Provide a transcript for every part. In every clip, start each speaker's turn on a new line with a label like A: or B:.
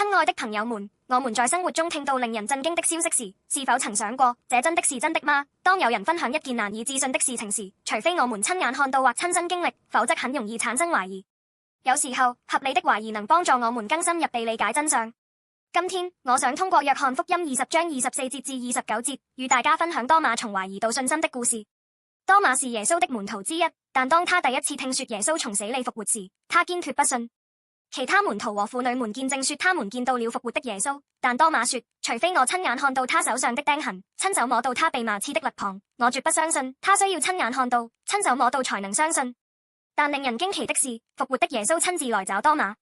A: 親愛的朋友們，我們在生活中聽到令人震驚的消息時，是否曾想過，這真的是真的嗎？當有人分享一件難以置信的事情時，除非我們親眼看到或親身經歷，否則很容易產生懷疑。有時候，合理的懷疑能幫助我們更深入地理解真相。今天，我想通過約翰福音20章24節至29節，與大家分享多馬從懷疑到信心的故事。多馬是耶穌的門徒之一，但當他第一次聽說耶穌從死裏復活時，他堅決不信。其他門徒和婦女們見證說他們見到了復活的耶穌，但多馬說，除非我親眼看到他手上的釘痕，親手摸到他被麻刺的肋旁，我絕不相信。他需要親眼看到，親手摸到才能相信。但令人驚奇的是，復活的耶穌親自來找多馬，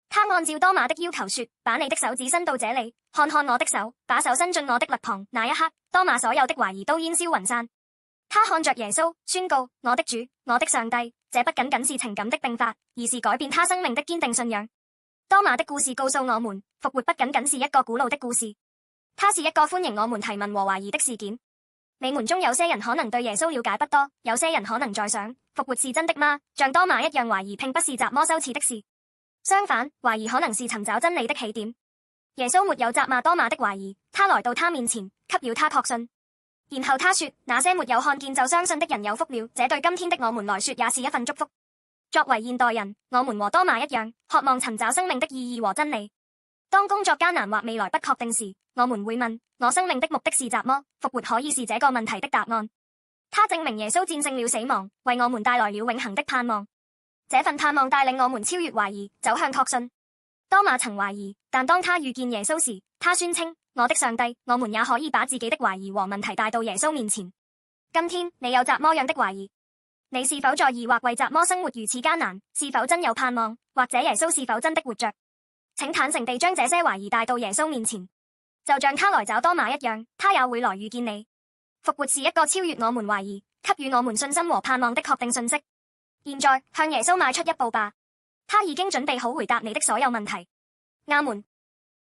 A: 他按照多馬的要求說，把你的手指伸到這裡，看看我的手，把手伸進我的肋旁。那一刻，多馬所有的懷疑都煙消雲散。他看着耶穌，宣告，我的主，我的上帝。這不僅僅是情感的迸發，而是改變他生命的堅定信仰。多馬的故事告訴我們，復活不僅僅是一個古老的故事，它是一個歡迎我們提問和懷疑的事件。你們中有些人可能對耶穌了解不多，有些人可能在想，復活是真的嗎？像多馬一樣懷疑並不是雜麼羞恥的事，相反，懷疑可能是尋找真理的起點。耶穌沒有責罵多馬的懷疑，他來到他面前，給了他確信。然後他說，那些沒有看見就相信的人有福了，這對今天的我們來說也是一份祝福。作為現代人，我們和多馬一樣，渴望尋找生命的意義和真理。當工作艱難或未來不確定時，我們會問，我生命的目的是什麼？復活可以是這個問題的答案。他證明耶穌戰勝了死亡，為我們帶來了永恆的盼望。這份盼望帶領我們超越懷疑，走向確信。多馬曾懷疑，但當他遇見耶穌時，他宣稱，我的上帝。我們也可以把自己的懷疑和問題帶到耶穌面前。今天你有怎麼樣的懷疑？你是否在疑惑為怎麼生活如此艱難？是否真有盼望？或者耶穌是否真的活着？請坦誠地將這些懷疑帶到耶穌面前，就像他來找多馬一樣，他也會來遇見你。復活是一個超越我們懷疑，給予我們信心和盼望的確定信息。現在向耶穌邁出一步吧，他已經準備好回答你的所有問題。阿門。